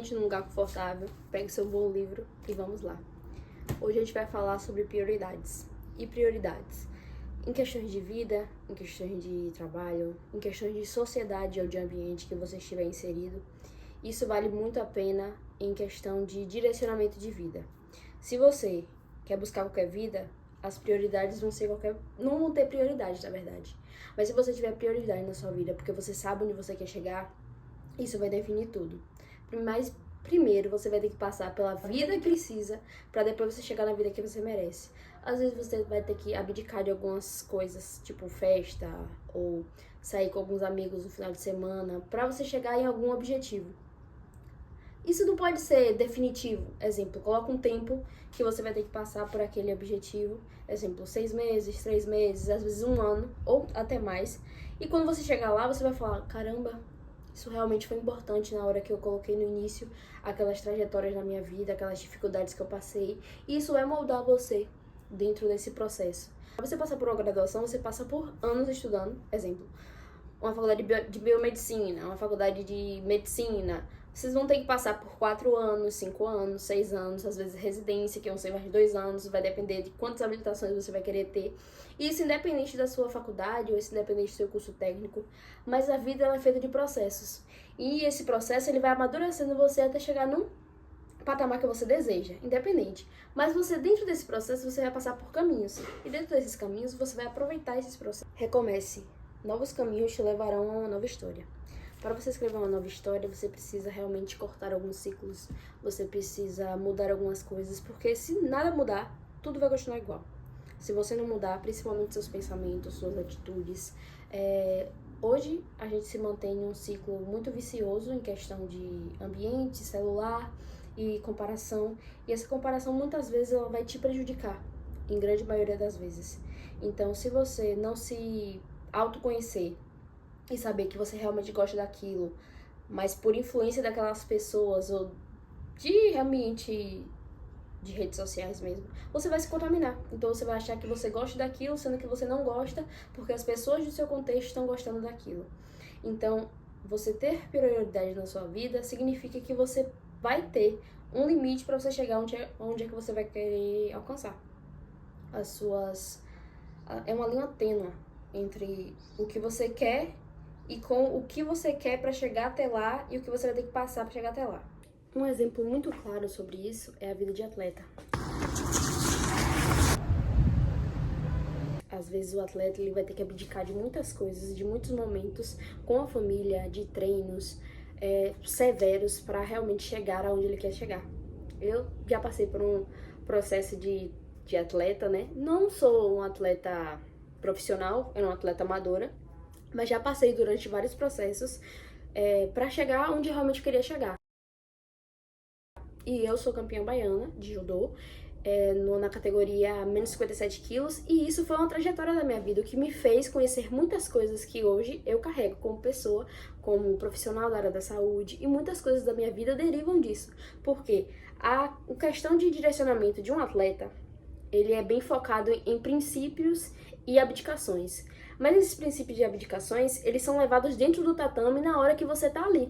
Sente num lugar confortável, pegue seu bom livro e vamos lá. Hoje a gente vai falar sobre prioridades. E prioridades em questões de vida, em questões de trabalho, em questões de sociedade ou de ambiente que você estiver inserido. Isso vale muito a pena em questão de direcionamento de vida. Se você quer buscar qualquer vida, as prioridades não vão ter prioridade, na verdade. Mas se você tiver prioridade na sua vida, porque você sabe onde você quer chegar, isso vai definir tudo. Mas primeiro você vai ter que passar pela vida que precisa para depois você chegar na vida que você merece. Às vezes você vai ter que abdicar de algumas coisas, tipo festa ou sair com alguns amigos no final de semana, para você chegar em algum objetivo. Isso não pode ser definitivo. Exemplo, coloca um tempo que você vai ter que passar por aquele objetivo. Exemplo, 6 meses, 3 meses, às vezes 1 ano ou até mais. E quando você chegar lá, você vai falar, caramba, isso realmente foi importante na hora que eu coloquei no início aquelas trajetórias na minha vida, aquelas dificuldades que eu passei. E isso vai moldar você dentro desse processo. Para você passar por uma graduação, você passa por anos estudando. Exemplo, uma faculdade de biomedicina, uma faculdade de medicina. Vocês vão ter que passar por 4 anos, 5 anos, 6 anos, às vezes residência, que vão ser mais de 2 anos, vai depender de quantas habilitações você vai querer ter. Isso independente da sua faculdade ou isso independente do seu curso técnico, mas a vida ela é feita de processos. E esse processo ele vai amadurecendo você até chegar num patamar que você deseja, independente. Mas você, dentro desse processo, você vai passar por caminhos. E dentro desses caminhos, você vai aproveitar esses processos. Recomece. Novos caminhos te levarão a uma nova história. Para você escrever uma nova história, você precisa realmente cortar alguns ciclos, você precisa mudar algumas coisas, porque se nada mudar, tudo vai continuar igual. Se você não mudar, principalmente seus pensamentos, suas atitudes, hoje a gente se mantém em um ciclo muito vicioso em questão de ambiente, celular e comparação, e essa comparação muitas vezes ela vai te prejudicar, em grande maioria das vezes. Então, se você não se autoconhecer, e saber que você realmente gosta daquilo, mas por influência daquelas pessoas ou de ambiente de redes sociais mesmo, você vai se contaminar. Então você vai achar que você gosta daquilo, sendo que você não gosta, porque as pessoas do seu contexto estão gostando daquilo. Então, você ter prioridade na sua vida significa que você vai ter um limite para você chegar onde é que você vai querer alcançar. É uma linha tênue entre o que você quer e com o que você quer para chegar até lá e o que você vai ter que passar para chegar até lá. Um exemplo muito claro sobre isso é a vida de atleta. Às vezes o atleta ele vai ter que abdicar de muitas coisas, de muitos momentos com a família, de treinos severos para realmente chegar aonde ele quer chegar. Eu já passei por um processo de atleta, né? Não sou um atleta profissional, eu sou uma atleta amadora, mas já passei durante vários processos para chegar onde eu realmente queria chegar. E eu sou campeã baiana de judô, na categoria menos 57 quilos, e isso foi uma trajetória da minha vida, o que me fez conhecer muitas coisas que hoje eu carrego como pessoa, como profissional da área da saúde, e muitas coisas da minha vida derivam disso. Porque a questão de direcionamento de um atleta, ele é bem focado em princípios e abdicações. Mas esses princípios de abdicações, eles são levados dentro do tatame na hora que você tá ali.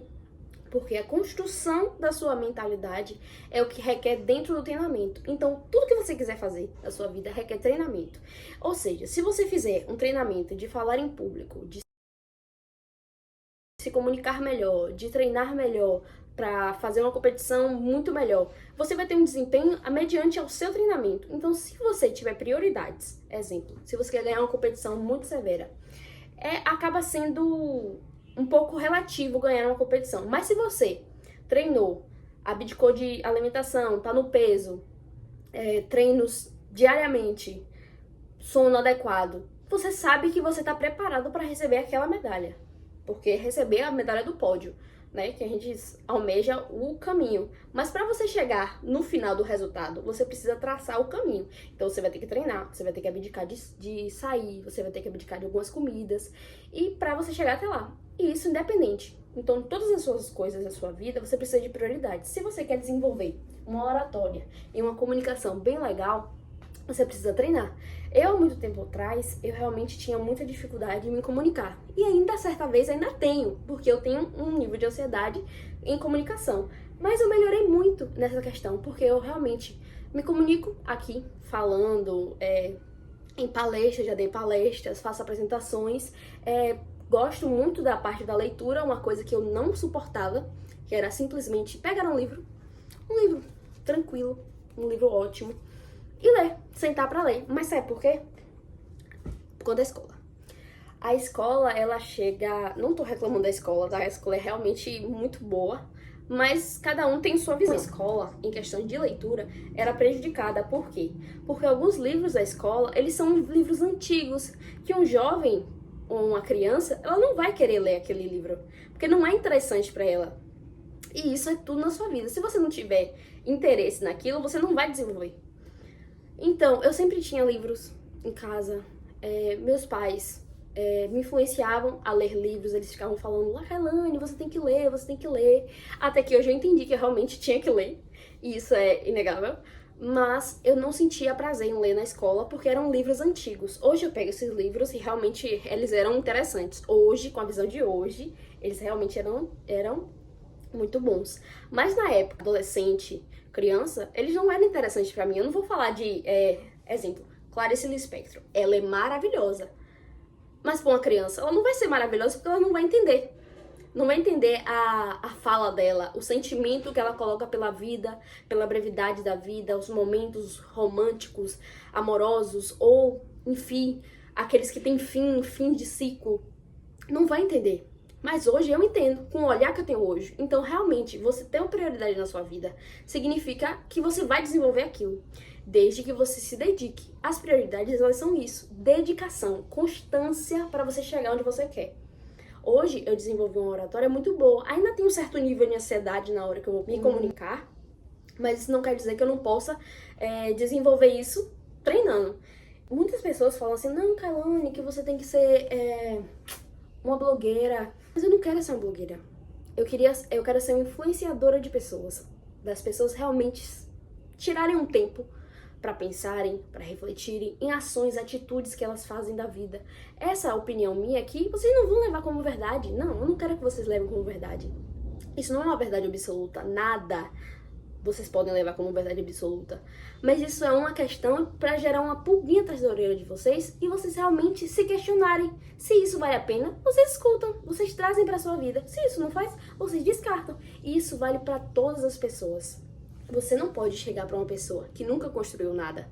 Porque a construção da sua mentalidade é o que requer dentro do treinamento. Então, tudo que você quiser fazer na sua vida requer treinamento. Ou seja, se você fizer um treinamento de falar em público, de se comunicar melhor, de treinar melhor, para fazer uma competição muito melhor, você vai ter um desempenho mediante ao seu treinamento. Então, se você tiver prioridades, exemplo, se você quer ganhar uma competição muito severa, acaba sendo um pouco relativo ganhar uma competição. Mas se você treinou, abdicou de alimentação, tá no peso, treinos diariamente, sono adequado, você sabe que você tá preparado para receber aquela medalha. Porque receber a medalha do pódio, né, que a gente almeja o caminho. Mas para você chegar no final do resultado, você precisa traçar o caminho. Então você vai ter que treinar, você vai ter que abdicar de sair, você vai ter que abdicar de algumas comidas, e para você chegar até lá. E isso independente. Então, todas as suas coisas da sua vida, você precisa de prioridades. Se você quer desenvolver uma oratória e uma comunicação bem legal, você precisa treinar. Eu, há muito tempo atrás, eu realmente tinha muita dificuldade em me comunicar. E ainda, certa vez, ainda tenho, porque eu tenho um nível de ansiedade em comunicação. Mas eu melhorei muito nessa questão, porque eu realmente me comunico aqui, falando, em palestras, já dei palestras, faço apresentações, gosto muito da parte da leitura, uma coisa que eu não suportava, que era simplesmente pegar um livro tranquilo, um livro ótimo, e ler, sentar pra ler. Mas sabe por quê? Por conta da escola. A escola, ela chega... Não tô reclamando da escola, tá? A escola é realmente muito boa, mas cada um tem sua visão. A escola, em questão de leitura, era prejudicada. Por quê? Porque alguns livros da escola, eles são livros antigos, que um jovem ou uma criança, ela não vai querer ler aquele livro, porque não é interessante pra ela. E isso é tudo na sua vida. Se você não tiver interesse naquilo, você não vai desenvolver. Então, eu sempre tinha livros em casa. Meus pais me influenciavam a ler livros. Eles ficavam falando, Kailane, você tem que ler, você tem que ler. Até que hoje eu entendi que eu realmente tinha que ler. E isso é inegável. Mas eu não sentia prazer em ler na escola porque eram livros antigos. Hoje eu pego esses livros e realmente eles eram interessantes. Hoje, com a visão de hoje, eles realmente eram muito bons. Mas na época, adolescente, criança, eles não eram interessantes pra mim. Eu não vou falar de, exemplo, Clarice Lispector. Ela é maravilhosa. Mas pra uma criança, ela não vai ser maravilhosa porque ela não vai entender. Não vai entender a fala dela, o sentimento que ela coloca pela vida, pela brevidade da vida, os momentos românticos, amorosos, ou, enfim, aqueles que têm fim de ciclo. Não vai entender. Mas hoje eu entendo, com o olhar que eu tenho hoje. Então, realmente, você ter uma prioridade na sua vida significa que você vai desenvolver aquilo, desde que você se dedique. As prioridades, elas são isso, dedicação, constância para você chegar onde você quer. Hoje, eu desenvolvi uma oratória muito boa. Ainda tem um certo nível de ansiedade na hora que eu vou me comunicar, mas isso não quer dizer que eu não possa desenvolver isso treinando. Muitas pessoas falam assim, não, Kailane, que você tem que ser uma blogueira. Mas eu não quero ser uma blogueira. Eu quero ser uma influenciadora de pessoas. Das pessoas realmente tirarem um tempo para pensarem, para refletirem em ações, atitudes que elas fazem da vida. Essa opinião minha aqui, vocês não vão levar como verdade. Não, eu não quero que vocês levem como verdade. Isso não é uma verdade absoluta, nada vocês podem levar como verdade absoluta. Mas isso é uma questão para gerar uma pulguinha atrás da orelha de vocês e vocês realmente se questionarem. Se isso vale a pena, vocês escutam, vocês trazem para sua vida. Se isso não faz, vocês descartam. E isso vale para todas as pessoas. Você não pode chegar para uma pessoa que nunca construiu nada.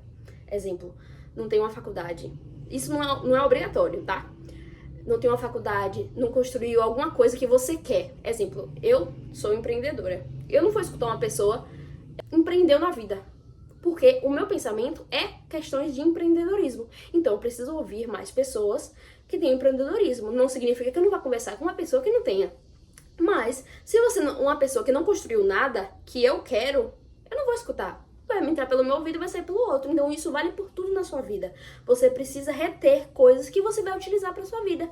Exemplo, não tem uma faculdade. Isso não é obrigatório, tá? Não tem uma faculdade, não construiu alguma coisa que você quer. Exemplo, eu sou empreendedora. Eu não vou escutar uma pessoa empreendeu na vida, porque o meu pensamento é questões de empreendedorismo. Então eu preciso ouvir mais pessoas que têm empreendedorismo. Não significa que eu não vá conversar com uma pessoa que não tenha. Mas se você uma pessoa que não construiu nada que eu quero, eu não vou escutar. Vai entrar pelo meu ouvido e vai sair pelo outro. Então isso vale por tudo na sua vida. Você precisa reter coisas que você vai utilizar pra sua vida.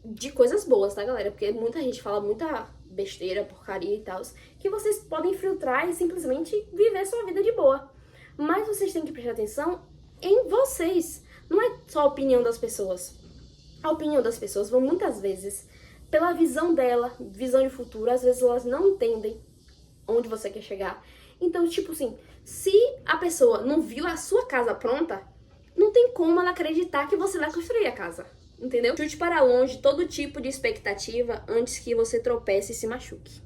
De coisas boas, tá, galera? Porque muita gente fala muita besteira, porcaria e tal, que vocês podem filtrar e simplesmente viver sua vida de boa. Mas vocês têm que prestar atenção em vocês. Não é só a opinião das pessoas. A opinião das pessoas vão muitas vezes pela visão dela, visão de futuro. Às vezes elas não entendem onde você quer chegar. Então, tipo assim, se a pessoa não viu a sua casa pronta, não tem como ela acreditar que você vai construir a casa. Entendeu? Chute para longe todo tipo de expectativa antes que você tropece e se machuque.